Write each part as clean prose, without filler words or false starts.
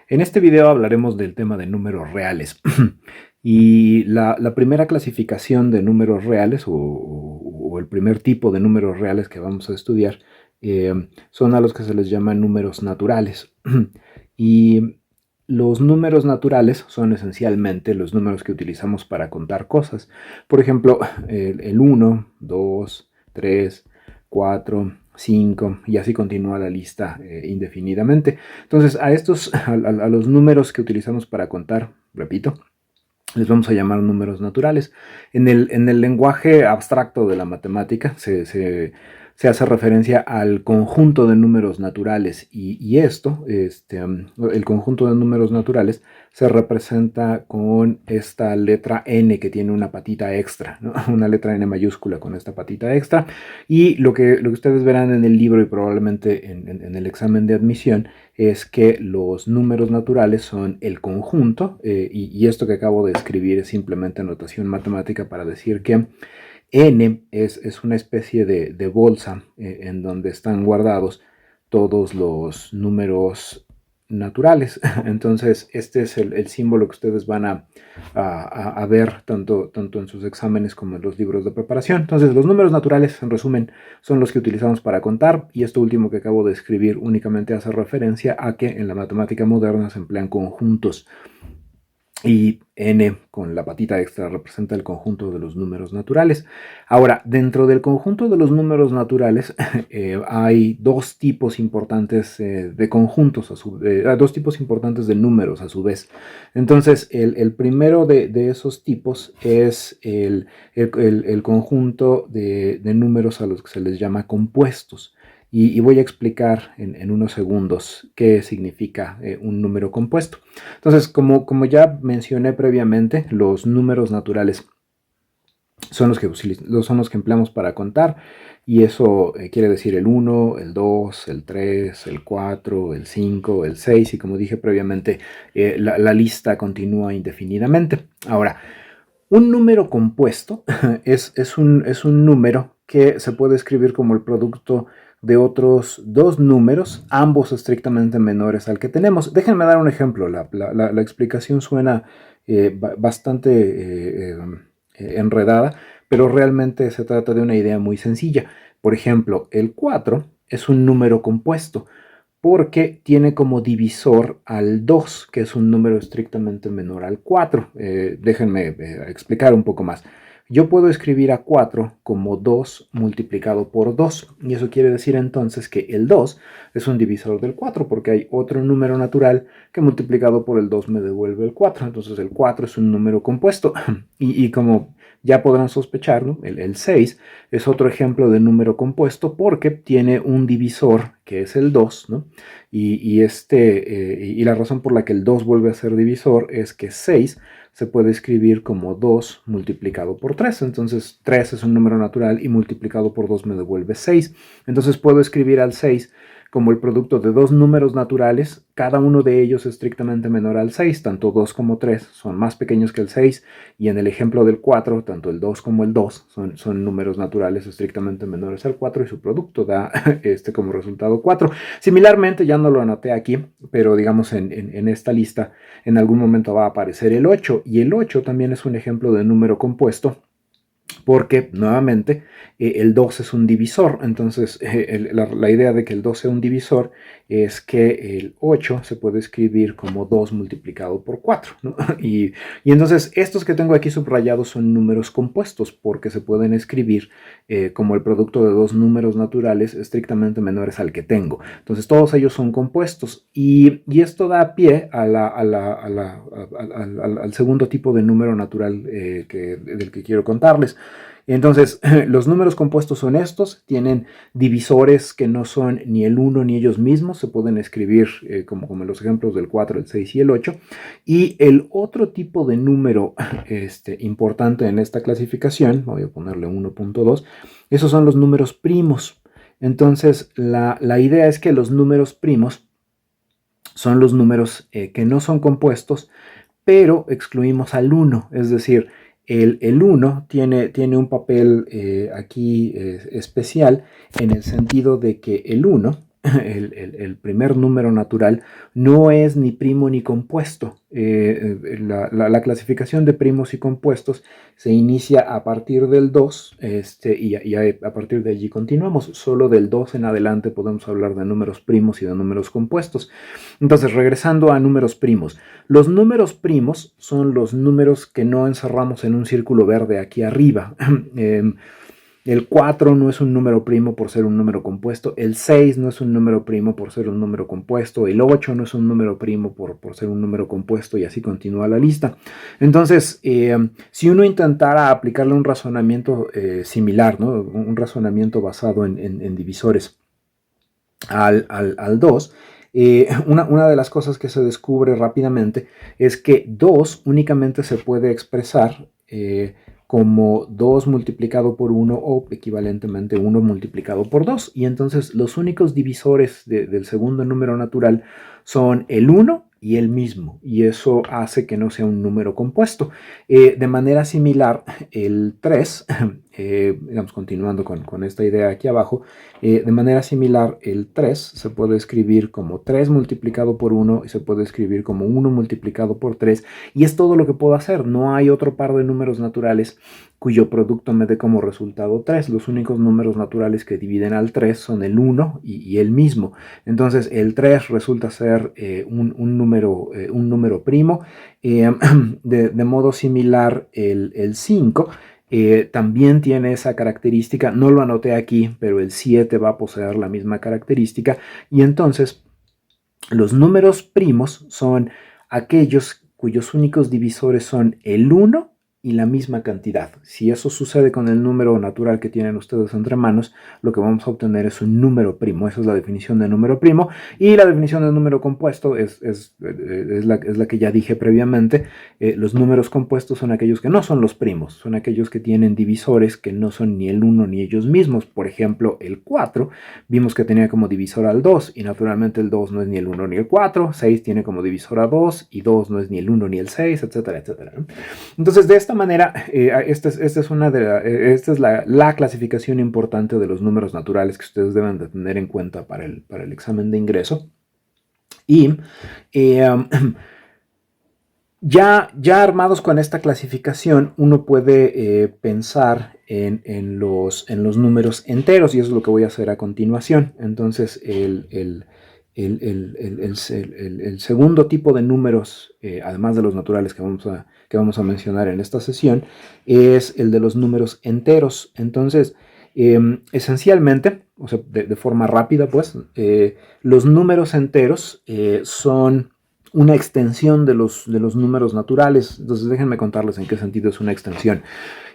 En este video hablaremos del tema de números reales. Y la primera clasificación de números reales o el primer tipo de números reales que vamos a estudiar son a los que se les llama números naturales. Y los números naturales son esencialmente los números que utilizamos para contar cosas. Por ejemplo, el 1, 2, 3, 4, 5 y así continúa la lista indefinidamente. Entonces, a los números que utilizamos para contar, repito, les vamos a llamar números naturales. En el lenguaje abstracto de la matemática se hace referencia al conjunto de números naturales y el conjunto de números naturales se representa con esta letra n que tiene una patita extra, ¿no? Una letra n mayúscula con esta patita extra. Y lo que ustedes verán en el libro y probablemente en el examen de admisión es que los números naturales son el conjunto, y esto que acabo de escribir es simplemente notación matemática para decir que n es una especie de bolsa en donde están guardados todos los números naturales. Entonces, este es el símbolo que ustedes van a ver tanto en sus exámenes como en los libros de preparación. Entonces, los números naturales, en resumen, son los que utilizamos para contar, y esto último que acabo de escribir únicamente hace referencia a que en la matemática moderna se emplean conjuntos. Y n con la patita extra representa el conjunto de los números naturales. Ahora, dentro del conjunto de los números naturales hay dos tipos importantes de conjuntos, dos tipos importantes de números a su vez. Entonces, el primero de esos tipos es el conjunto de números a los que se les llama compuestos. Y voy a explicar en unos segundos qué significa un número compuesto. Entonces, como ya mencioné previamente, los números naturales son los que empleamos para contar, y eso quiere decir el 1, el 2, el 3, el 4, el 5, el 6, y como dije previamente, la lista continúa indefinidamente. Ahora, un número compuesto es un número que se puede escribir como el producto de otros dos números, ambos estrictamente menores al que tenemos. Déjenme dar un ejemplo. La explicación suena bastante enredada, pero realmente se trata de una idea muy sencilla. Por ejemplo, el 4 es un número compuesto porque tiene como divisor al 2, que es un número estrictamente menor al 4. Déjenme explicar un poco más. Yo puedo escribir a 4 como 2 multiplicado por 2, y eso quiere decir entonces que el 2 es un divisor del 4, porque hay otro número natural que multiplicado por el 2 me devuelve el 4. Entonces el 4 es un número compuesto. Y como ya podrán sospechar, ¿no? El 6 es otro ejemplo de número compuesto porque tiene un divisor que es el 2, ¿no? Y la razón por la que el 2 vuelve a ser divisor es que 6 se puede escribir como 2 multiplicado por 3. Entonces 3 es un número natural y multiplicado por 2 me devuelve 6. Entonces puedo escribir al 6 como el producto de dos números naturales, cada uno de ellos estrictamente menor al 6, tanto 2 como 3 son más pequeños que el 6, y en el ejemplo del 4, tanto el 2 como el 2 son números naturales estrictamente menores al 4, y su producto da como resultado 4. Similarmente, ya no lo anoté aquí, pero digamos en esta lista en algún momento va a aparecer el 8, y el 8 también es un ejemplo de número compuesto, porque nuevamente el 2 es un divisor. Entonces la idea de que el 2 sea un divisor es que el 8 se puede escribir como 2 multiplicado por 4, ¿no? Y entonces estos que tengo aquí subrayados son números compuestos porque se pueden escribir como el producto de dos números naturales estrictamente menores al que tengo. Entonces todos ellos son compuestos, y esto da pie al segundo tipo de número natural del que quiero contarles. Entonces, los números compuestos son estos, tienen divisores que no son ni el 1 ni ellos mismos, se pueden escribir como en los ejemplos del 4, el 6 y el 8. Y el otro tipo de número importante en esta clasificación, voy a ponerle 1.2, esos son los números primos. Entonces, la idea es que los números primos son los números que no son compuestos, pero excluimos al 1, es decir, el 1 tiene un papel aquí especial, en el sentido de que el 1 el primer número natural, no es ni primo ni compuesto. La clasificación de primos y compuestos se inicia a partir del 2 y a partir de allí continuamos. Solo del 2 en adelante podemos hablar de números primos y de números compuestos. Entonces, regresando a números primos. Los números primos son los números que no encerramos en un círculo verde aquí arriba. El 4 no es un número primo por ser un número compuesto, el 6 no es un número primo por ser un número compuesto, el 8 no es un número primo por ser un número compuesto, y así continúa la lista. Entonces, si uno intentara aplicarle un razonamiento similar, ¿no? Un razonamiento basado en divisores al 2, una de las cosas que se descubre rápidamente es que 2 únicamente se puede expresar como 2 multiplicado por 1 o equivalentemente 1 multiplicado por 2. Y entonces los únicos divisores del segundo número natural son el 1 y el mismo. Y eso hace que no sea un número compuesto. De manera similar, el 3, digamos, continuando con esta idea aquí abajo, de manera similar, el 3 se puede escribir como 3 multiplicado por 1 y se puede escribir como 1 multiplicado por 3. Y es todo lo que puedo hacer. No hay otro par de números naturales cuyo producto me dé como resultado 3. Los únicos números naturales que dividen al 3 son el 1 y el mismo. Entonces el 3 resulta ser un número primo. De modo similar, el 5 también tiene esa característica. No lo anoté aquí, pero el 7 va a poseer la misma característica. Y entonces los números primos son aquellos cuyos únicos divisores son el 1 y la misma cantidad. Si eso sucede con el número natural que tienen ustedes entre manos, lo que vamos a obtener es un número primo. Esa es la definición de número primo. Y la definición de número compuesto es la que ya dije previamente. Los números compuestos son aquellos que no son los primos, son aquellos que tienen divisores que no son ni el 1 ni ellos mismos. Por ejemplo, el 4, vimos que tenía como divisor al 2, y naturalmente el 2 no es ni el 1 ni el 4, 6 tiene como divisor a 2, y 2 no es ni el 1 ni el 6, etcétera, etcétera. Entonces, de esta manera, esta es la clasificación importante de los números naturales que ustedes deben de tener en cuenta para el examen de ingreso. Y ya armados con esta clasificación, uno puede pensar en los números enteros, y eso es lo que voy a hacer a continuación. Entonces, el segundo tipo de números, además de los naturales que vamos a mencionar en esta sesión, es el de los números enteros. Entonces, esencialmente, o sea, de forma rápida, pues, los números enteros son una extensión de los números naturales. Entonces, déjenme contarles en qué sentido es una extensión.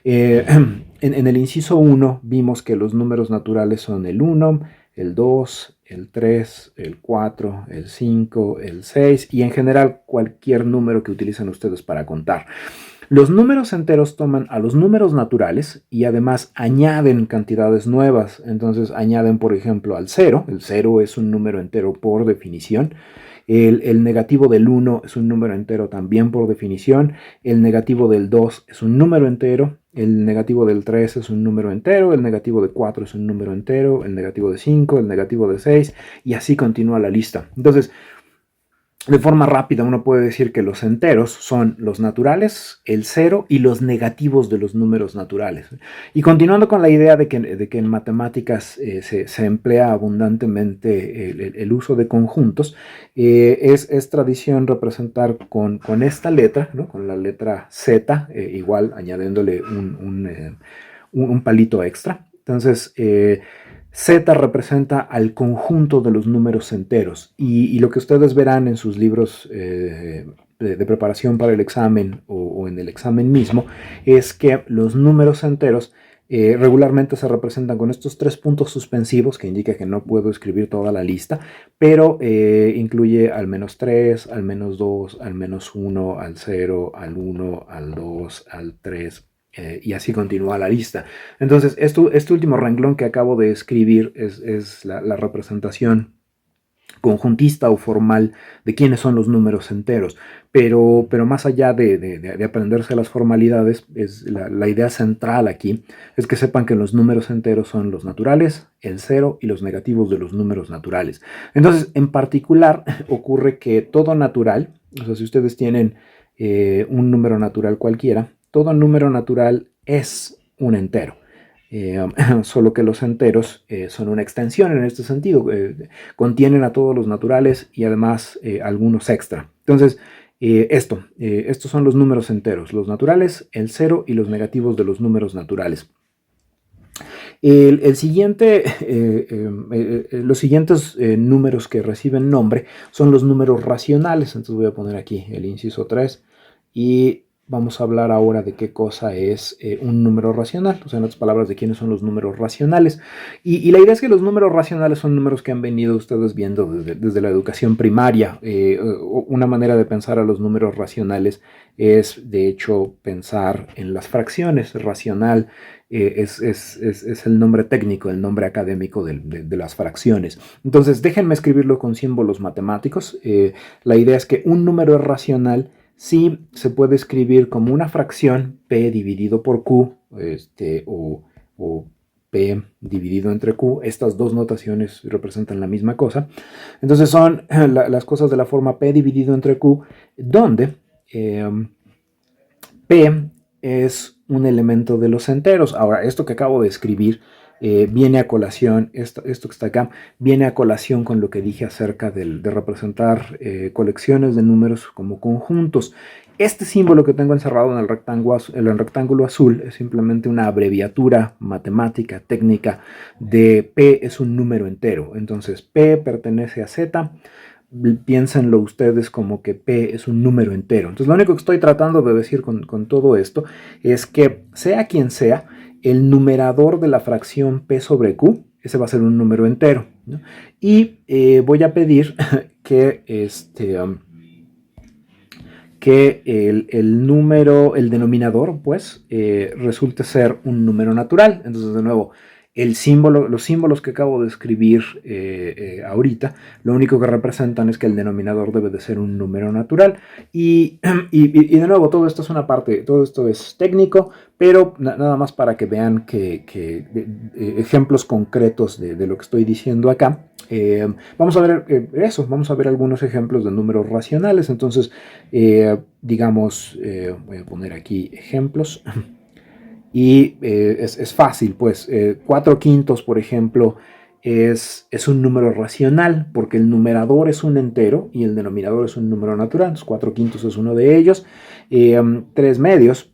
En el inciso 1 vimos que los números naturales son el 1, el 2, el 3, el 4, el 5, el 6 y en general cualquier número que utilicen ustedes para contar. Los números enteros toman a los números naturales y además añaden cantidades nuevas. Entonces añaden, por ejemplo, al 0. El 0 es un número entero por definición. El negativo del 1 es un número entero también por definición. El negativo del 2 es un número entero. El negativo del 3 es un número entero. El negativo de 4 es un número entero. El negativo de 5, el negativo de 6, y así continúa la lista. Entonces, de forma rápida, uno puede decir que los enteros son los naturales, el 0 y los negativos de los números naturales. Y continuando con la idea de que en matemáticas se emplea abundantemente el uso de conjuntos, es tradición representar con esta letra, ¿no? Con la letra Z, igual añadiéndole un palito extra. Entonces, Z representa al conjunto de los números enteros, y lo que ustedes verán en sus libros de preparación para el examen o en el examen mismo es que los números enteros regularmente se representan con estos 3 puntos suspensivos, que indica que no puedo escribir toda la lista, pero incluye al menos 3, al menos 2, al menos 1, al 0, al 1, al 2, al 3, y así continúa la lista. Entonces, este último renglón que acabo de escribir es la representación conjuntista o formal de quiénes son los números enteros. Pero más allá de aprenderse las formalidades, la idea central aquí es que sepan que los números enteros son los naturales, el cero y los negativos de los números naturales. Entonces, en particular, ocurre que todo natural, o sea, si ustedes tienen un número natural cualquiera, todo número natural es un entero. Solo que los enteros son una extensión en este sentido, contienen a todos los naturales y además algunos extra. Entonces, estos son los números enteros, los naturales, el cero y los negativos de los números naturales. Los siguientes números que reciben nombre son los números racionales. Entonces voy a poner aquí el inciso 3 y vamos a hablar ahora de qué cosa es un número racional, o sea, en otras palabras, de quiénes son los números racionales. Y la idea es que los números racionales son números que han venido ustedes viendo desde la educación primaria. Una manera de pensar a los números racionales es, de hecho, pensar en las fracciones. Racional es el nombre técnico, el nombre académico de las fracciones. Entonces, déjenme escribirlo con símbolos matemáticos. La idea es que un número es racional si se puede escribir como una fracción P dividido por Q, o P dividido entre Q. Estas dos notaciones representan la misma cosa. Entonces son las cosas de la forma P dividido entre Q, donde P es un elemento de los enteros. Ahora, esto que acabo de escribir viene a colación, esto que está acá, viene a colación con lo que dije acerca de representar colecciones de números como conjuntos. Este símbolo que tengo encerrado en el rectángulo azul es simplemente una abreviatura matemática, técnica, de P es un número entero. Entonces, P pertenece a Z. Piénsenlo ustedes como que P es un número entero. Entonces, lo único que estoy tratando de decir con todo esto es que, sea quien sea, el numerador de la fracción P sobre Q, ese va a ser un número entero, ¿no? Y voy a pedir que el denominador, pues, resulte ser un número natural. Entonces, de nuevo, los símbolos que acabo de escribir ahorita, lo único que representan es que el denominador debe de ser un número natural. Y de nuevo, todo esto es una parte, todo esto es técnico, pero nada más para que vean ejemplos concretos de lo que estoy diciendo acá. Vamos a ver vamos a ver algunos ejemplos de números racionales. Entonces, digamos, voy a poner aquí ejemplos. Y es fácil, pues 4 quintos, por ejemplo, es un número racional porque el numerador es un entero y el denominador es un número natural. Entonces, 4 quintos es uno de ellos. 3 medios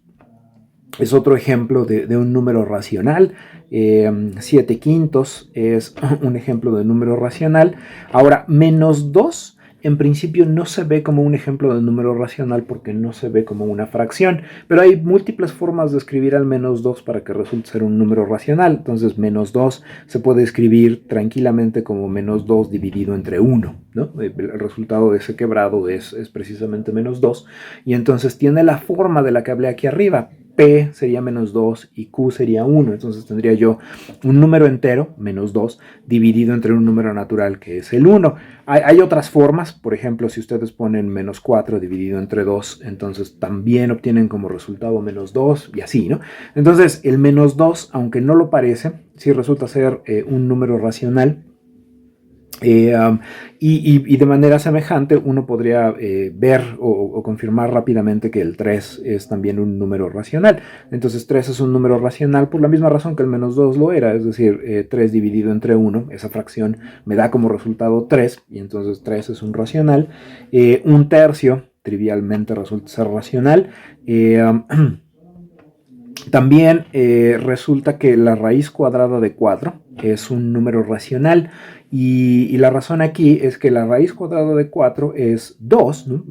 es otro ejemplo de un número racional. 7 quintos es un ejemplo de número racional. Ahora, menos 2 en principio no se ve como un ejemplo de número racional porque no se ve como una fracción, pero hay múltiples formas de escribir al menos 2 para que resulte ser un número racional. Entonces, menos 2 se puede escribir tranquilamente como menos 2 dividido entre 1, ¿no? El resultado de ese quebrado es precisamente menos 2, y entonces tiene la forma de la que hablé aquí arriba. P sería menos 2 y Q sería 1. Entonces tendría yo un número entero, menos 2, dividido entre un número natural que es el 1. Hay otras formas, por ejemplo, si ustedes ponen menos 4 dividido entre 2, entonces también obtienen como resultado menos 2 y así, ¿no? Entonces el menos 2, aunque no lo parece, sí resulta ser un número racional. Y de manera semejante uno podría ver o confirmar rápidamente que el 3 es también un número racional. Entonces 3 es un número racional por la misma razón que el menos 2 lo era, es decir, 3 dividido entre 1, esa fracción me da como resultado 3, y entonces 3 es un racional. Un tercio trivialmente resulta ser racional. También resulta que la raíz cuadrada de 4 es un número racional, y la razón aquí es que la raíz cuadrada de 4 es 2, ¿no?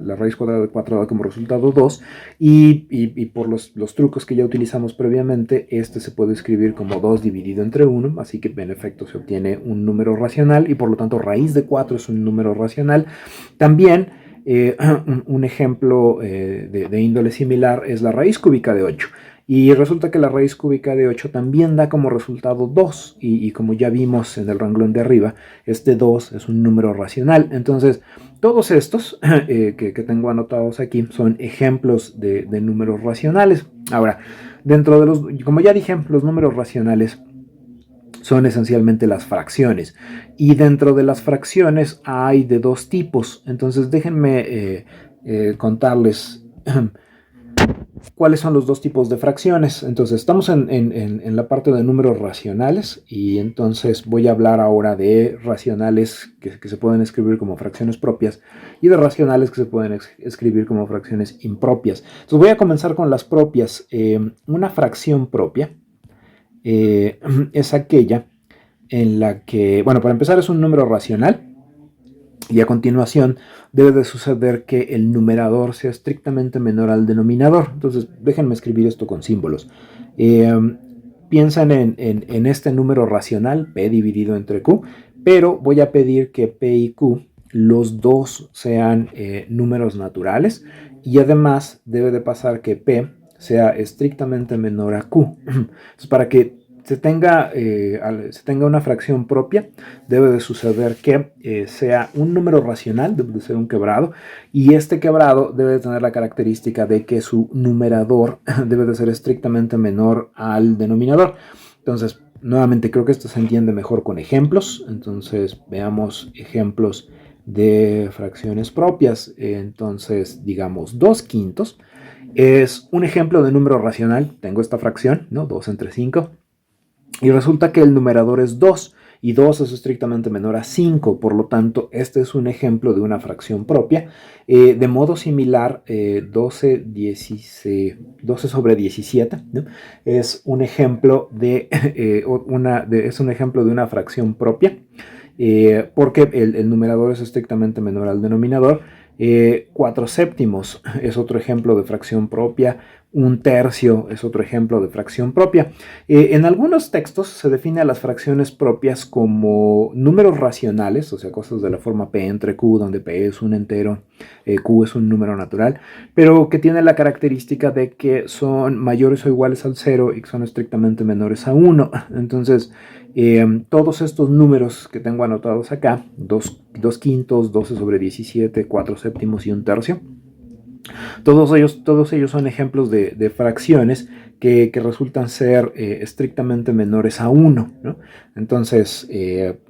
La raíz cuadrada de 4 da como resultado 2, y por los trucos que ya utilizamos previamente, este se puede escribir como 2 dividido entre 1, así que en efecto se obtiene un número racional, y por lo tanto raíz de 4 es un número racional. También un ejemplo de índole similar es la raíz cúbica de 8. Y resulta que la raíz cúbica de 8 también da como resultado 2. Y como ya vimos en el renglón de arriba, este 2 es un número racional. Entonces, todos estos que tengo anotados aquí son ejemplos de números racionales. Ahora, dentro de los, como ya dije, los números racionales son esencialmente las fracciones. Y dentro de las fracciones hay de dos tipos. Entonces déjenme contarles cuáles son los dos tipos de fracciones. Entonces estamos en la parte de números racionales y entonces voy a hablar ahora de racionales que se pueden escribir como fracciones propias y de racionales que se pueden escribir como fracciones impropias. Entonces voy a comenzar con las propias. Una fracción propia es aquella en la que, bueno, para empezar es un número racional y a continuación debe de suceder que el numerador sea estrictamente menor al denominador. Entonces déjenme escribir esto con símbolos. Piensan en este número racional, P dividido entre Q, pero voy a pedir que P y Q, los dos sean números naturales y además debe de pasar que P sea estrictamente menor a Q. Entonces, para que se tenga una fracción propia, debe de suceder que sea un número racional, debe de ser un quebrado, y este quebrado debe de tener la característica de que su numerador debe de ser estrictamente menor al denominador. Entonces, nuevamente creo que esto se entiende mejor con ejemplos. Entonces, veamos ejemplos de fracciones propias. Entonces, digamos 2/5 es un ejemplo de número racional. Tengo esta fracción, ¿no? 2 entre 5. Y resulta que el numerador es 2 y 2 es estrictamente menor a 5. Por lo tanto, este es un ejemplo de una fracción propia. De modo similar, 12 sobre 17, ¿no? Es un ejemplo es un ejemplo de una fracción propia. Porque el numerador es estrictamente menor al denominador. 4 séptimos es otro ejemplo de fracción propia. 1/3 es otro ejemplo de fracción propia. En algunos textos se define a las fracciones propias como números racionales, o sea, cosas de la forma P entre Q, donde P es un entero, Q es un número natural, pero que tiene la característica de que son mayores o iguales al 0 y que son estrictamente menores a 1. Entonces, todos estos números que tengo anotados acá, 2/5, 12 sobre 17, 4 séptimos y 1/3, todos ellos son ejemplos de fracciones que resultan ser estrictamente menores a 1, ¿no? Entonces,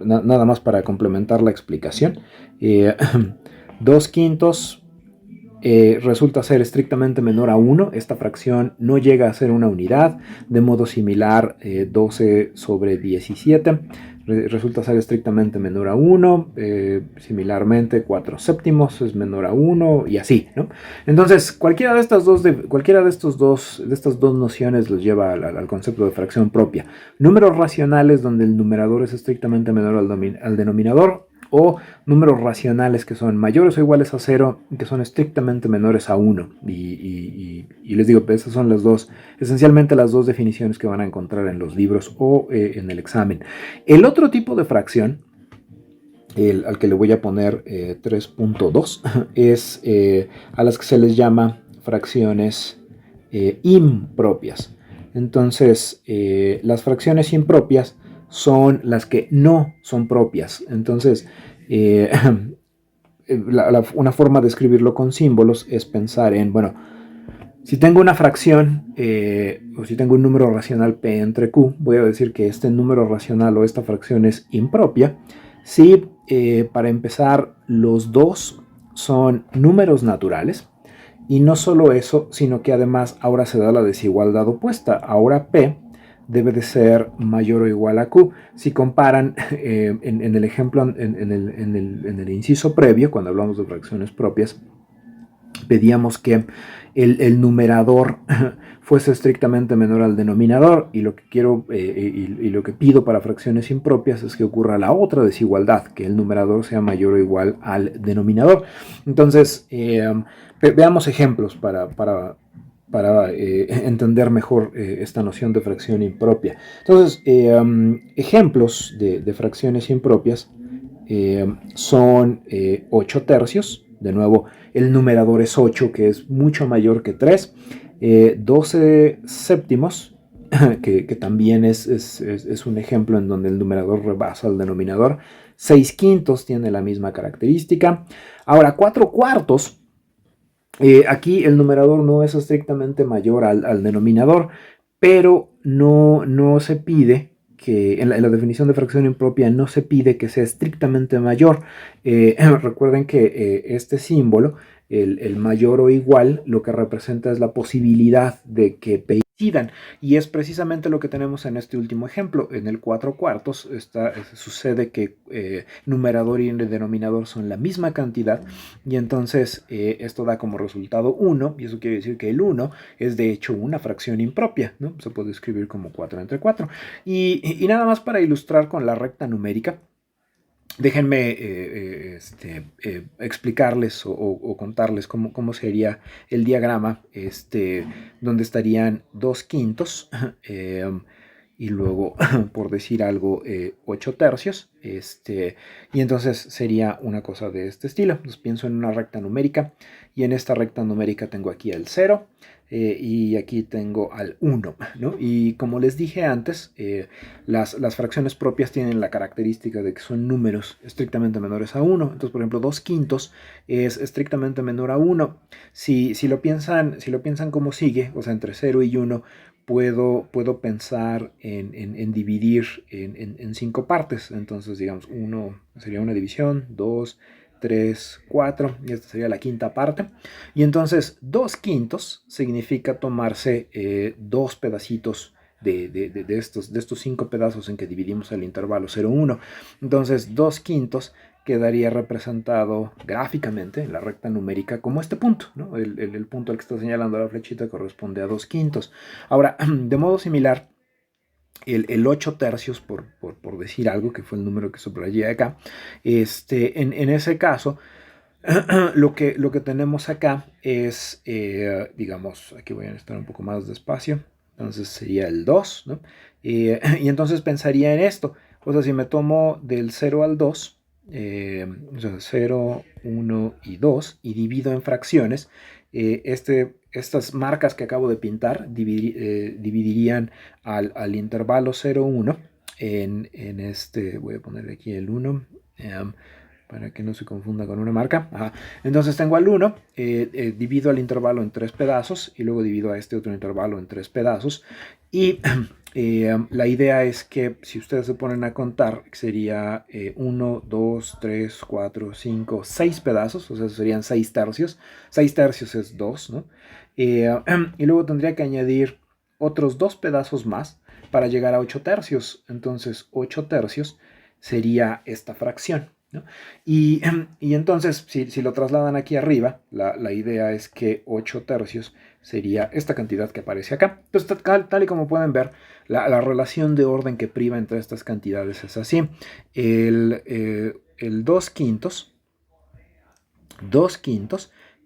nada más para complementar la explicación, 2/5 resulta ser estrictamente menor a 1. Esta fracción no llega a ser una unidad. De modo similar, 12 sobre 17 resulta ser estrictamente menor a 1. Similarmente, 4 séptimos es menor a 1 y así, ¿no? Entonces, cualquiera de estas dos nociones los lleva al concepto de fracción propia. Números racionales donde el numerador es estrictamente menor al denominador, o números racionales que son mayores o iguales a 0 y que son estrictamente menores a 1. Y les digo, esas son esencialmente las dos definiciones que van a encontrar en los libros o en el examen. El otro tipo de fracción, al que le voy a poner 3.2, es a las que se les llama fracciones impropias. Entonces, las fracciones impropias son las que no son propias. Entonces, una forma de escribirlo con símbolos es pensar en, bueno, si tengo una fracción o si tengo un número racional P entre Q, voy a decir que este número racional o esta fracción es impropia si, para empezar, los dos son números naturales. Y no solo eso, sino que además ahora se da la desigualdad opuesta. Ahora P debe de ser mayor o igual a Q. Si comparan en el ejemplo, en el inciso previo, cuando hablamos de fracciones propias, pedíamos que el numerador fuese estrictamente menor al denominador, y lo que quiero y lo que pido para fracciones impropias es que ocurra la otra desigualdad, que el numerador sea mayor o igual al denominador. Entonces, veamos ejemplos para entender mejor esta noción de fracción impropia. Entonces, ejemplos de fracciones impropias son 8/3, De nuevo, el numerador es 8, que es mucho mayor que 3. 12 séptimos, que también es un ejemplo en donde el numerador rebasa al denominador. 6 quintos tiene la misma característica. Ahora, 4 cuartos. Aquí el numerador no es estrictamente mayor al denominador, pero no se pide que en la definición de fracción impropia no se pide que sea estrictamente mayor. Recuerden que este símbolo, el mayor o igual, lo que representa es la posibilidad de que coincidan, y es precisamente lo que tenemos en este último ejemplo. En el 4 cuartos sucede que numerador y denominador son la misma cantidad, y entonces esto da como resultado 1, y eso quiere decir que el 1 es de hecho una fracción impropia, ¿no? Se puede escribir como 4 entre 4. Y nada más para ilustrar con la recta numérica, déjenme explicarles o contarles cómo sería el diagrama, donde estarían 2 quintos y luego, por decir algo, 8 tercios. Y entonces sería una cosa de este estilo. Entonces pienso en una recta numérica, y en esta recta numérica tengo aquí el 0. Y aquí tengo al 1, ¿no? Y como les dije antes, las fracciones propias tienen la característica de que son números estrictamente menores a 1. Entonces, por ejemplo, 2 quintos es estrictamente menor a 1. Si lo piensan como sigue, o sea, entre 0 y 1, puedo pensar en dividir en 5 partes. Entonces, digamos, 1 sería una división, 2, 3, 4, y esta sería la quinta parte. Y entonces 2 quintos significa tomarse 2 pedacitos de estos 5 pedazos en que dividimos el intervalo 0, 1. Entonces 2 quintos quedaría representado gráficamente en la recta numérica como este punto, ¿no? El punto al que está señalando la flechita corresponde a 2 quintos. Ahora, de modo similar, el 8 tercios, por decir algo, que fue el número que subrayé acá, en ese caso, lo que tenemos acá es, digamos, aquí voy a estar un poco más despacio, entonces sería el 2, ¿no? Y entonces pensaría en esto, o sea, si me tomo del 0 al 2, o sea, 0, 1 y 2, y divido en fracciones, estas marcas que acabo de pintar dividirían al intervalo 0, 1 en este, voy a poner aquí el 1, para que no se confunda con una marca. Ajá. Entonces tengo al 1, divido el intervalo en 3 pedazos, y luego divido a este otro intervalo en 3 pedazos, y la idea es que si ustedes se ponen a contar, sería 1, 2, 3, 4, 5, 6 pedazos, o sea, serían 6 tercios. 6 tercios es 2, ¿no? Y luego tendría que añadir otros 2 pedazos más para llegar a 8 tercios. Entonces 8 tercios sería esta fracción, ¿no? Y entonces, si lo trasladan aquí arriba, la idea es que 8 tercios sería esta cantidad que aparece acá. Entonces, tal y como pueden ver, la relación de orden que priva entre estas cantidades es así. El 2 quintos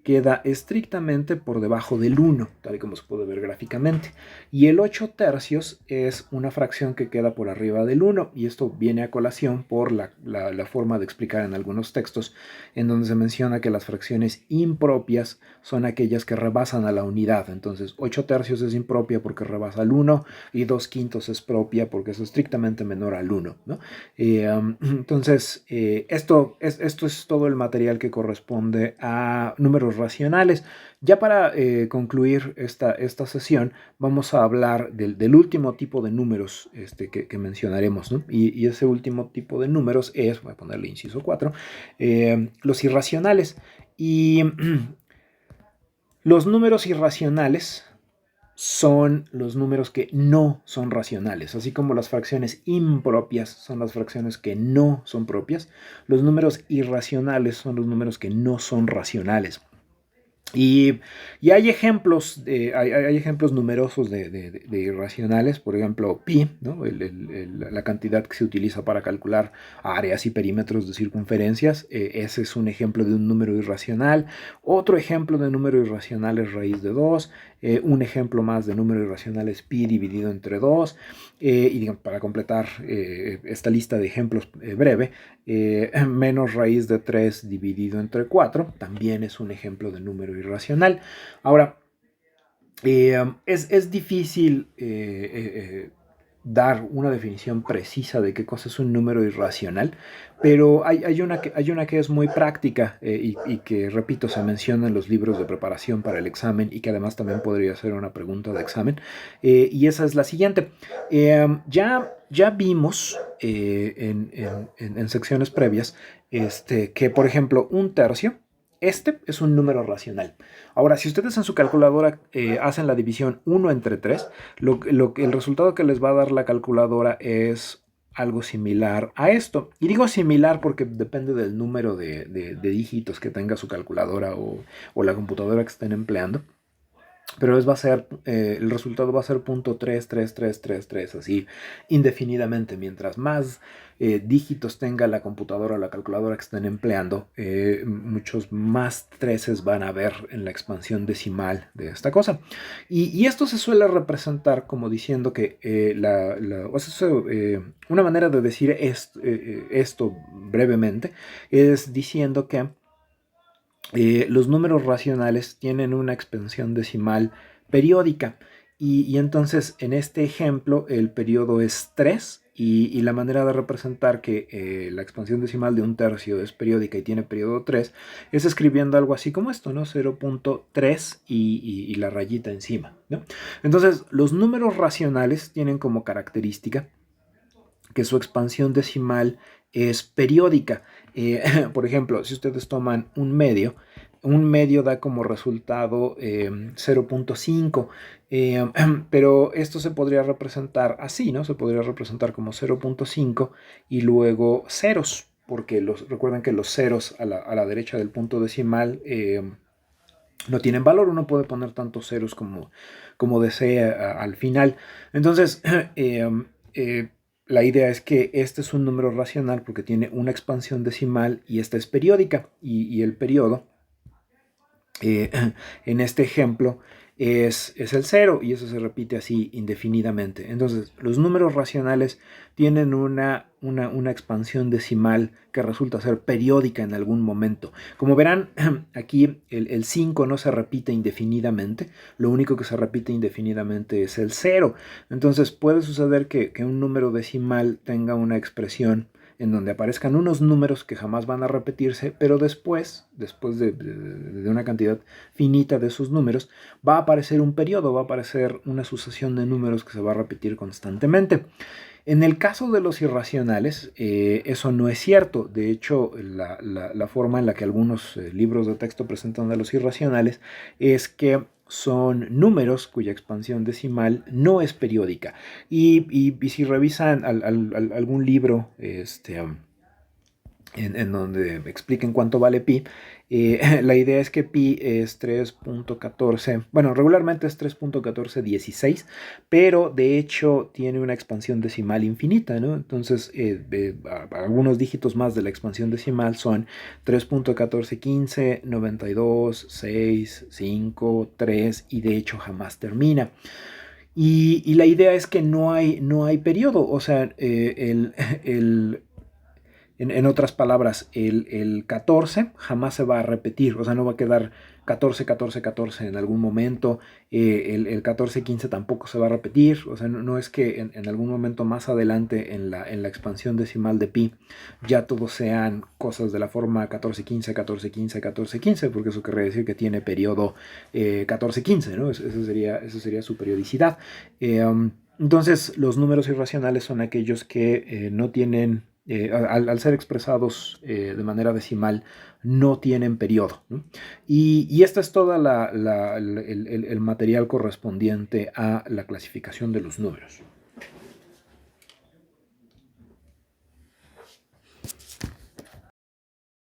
queda estrictamente por debajo del 1, tal y como se puede ver gráficamente. Y el 8 tercios es una fracción que queda por arriba del 1, y esto viene a colación por la forma de explicar en algunos textos, en donde se menciona que las fracciones impropias son aquellas que rebasan a la unidad. Entonces 8 tercios es impropia porque rebasa al 1, y 2 quintos es propia porque es estrictamente menor al 1, ¿no? Entonces, esto es todo el material que corresponde a números racionales. Ya para concluir esta sesión, vamos a hablar del último tipo de números que mencionaremos, ¿no? Y ese último tipo de números es, voy a ponerle inciso 4, los irracionales. Y los números irracionales son los números que no son racionales, así como las fracciones impropias son las fracciones que no son propias. Los números irracionales son los números que no son racionales. Y, y hay ejemplos, hay ejemplos numerosos de irracionales, por ejemplo, pi, ¿no? La cantidad que se utiliza para calcular áreas y perímetros de circunferencias, ese es un ejemplo de un número irracional. Otro ejemplo de número irracional es raíz de 2. Un ejemplo más de número irracional es pi dividido entre 2. Y digamos, para completar esta lista de ejemplos breve, menos raíz de 3 dividido entre 4 también es un ejemplo de número irracional. Ahora, es difícil dar una definición precisa de qué cosa es un número irracional, pero hay una que es muy práctica y que, repito, se menciona en los libros de preparación para el examen y que además también podría ser una pregunta de examen, y esa es la siguiente. Ya vimos en secciones previas que, por ejemplo, un tercio, este es un número racional. Ahora, si ustedes en su calculadora hacen la división 1 entre 3, el resultado que les va a dar la calculadora es algo similar a esto. Y digo similar porque depende del número de dígitos que tenga su calculadora o la computadora que estén empleando. Pero el resultado va a ser .33333, así indefinidamente. Mientras más dígitos tenga la computadora o la calculadora que estén empleando, muchos más treces van a haber en la expansión decimal de esta cosa. Y esto se suele representar como diciendo que una manera de decir esto brevemente es diciendo que los números racionales tienen una expansión decimal periódica y entonces en este ejemplo el periodo es 3 y la manera de representar que la expansión decimal de un tercio es periódica y tiene periodo 3 es escribiendo algo así como esto, ¿no? 0.3 y la rayita encima, ¿no? Entonces los números racionales tienen como característica que su expansión decimal es periódica. Por ejemplo, si ustedes toman un medio da como resultado 0.5, pero esto se podría representar así, ¿no? Se podría representar como 0.5 y luego ceros, porque recuerden que los ceros a la derecha del punto decimal no tienen valor. Uno puede poner tantos ceros como desee al final. Entonces, la idea es que este es un número racional porque tiene una expansión decimal y esta es periódica. Y el periodo, eh, en este ejemplo, es el cero y eso se repite así indefinidamente. Entonces, los números racionales tienen una expansión decimal que resulta ser periódica en algún momento. Como verán, aquí el 5 no se repite indefinidamente, lo único que se repite indefinidamente es el 0. Entonces, puede suceder que un número decimal tenga una expresión en donde aparezcan unos números que jamás van a repetirse, pero después de una cantidad finita de esos números, va a aparecer un periodo, va a aparecer una sucesión de números que se va a repetir constantemente. En el caso de los irracionales, eso no es cierto. De hecho, la forma en la que algunos libros de texto presentan a los irracionales es que son números cuya expansión decimal no es periódica. Y si revisan algún libro en donde expliquen cuánto vale pi, la idea es que pi es 3.14, bueno, regularmente es 3.1416, pero de hecho tiene una expansión decimal infinita, ¿no? Entonces, algunos dígitos más de la expansión decimal son 3.1415, 92, 6, 5, 3 y de hecho jamás termina. Y la idea es que no hay periodo, o sea, en otras palabras, el 14 jamás se va a repetir, o sea, no va a quedar 14, 14, 14 en algún momento, el 14, 15 tampoco se va a repetir, o sea, no es que en algún momento más adelante en la expansión decimal de pi ya todos sean cosas de la forma 14, 15, 14, 15, 14, 15, porque eso querría decir que tiene periodo 14, 15, ¿no? Eso sería su periodicidad. Entonces, los números irracionales son aquellos que no tienen al ser expresados de manera decimal, no tienen periodo, ¿no? Y este es todo el material correspondiente a la clasificación de los números.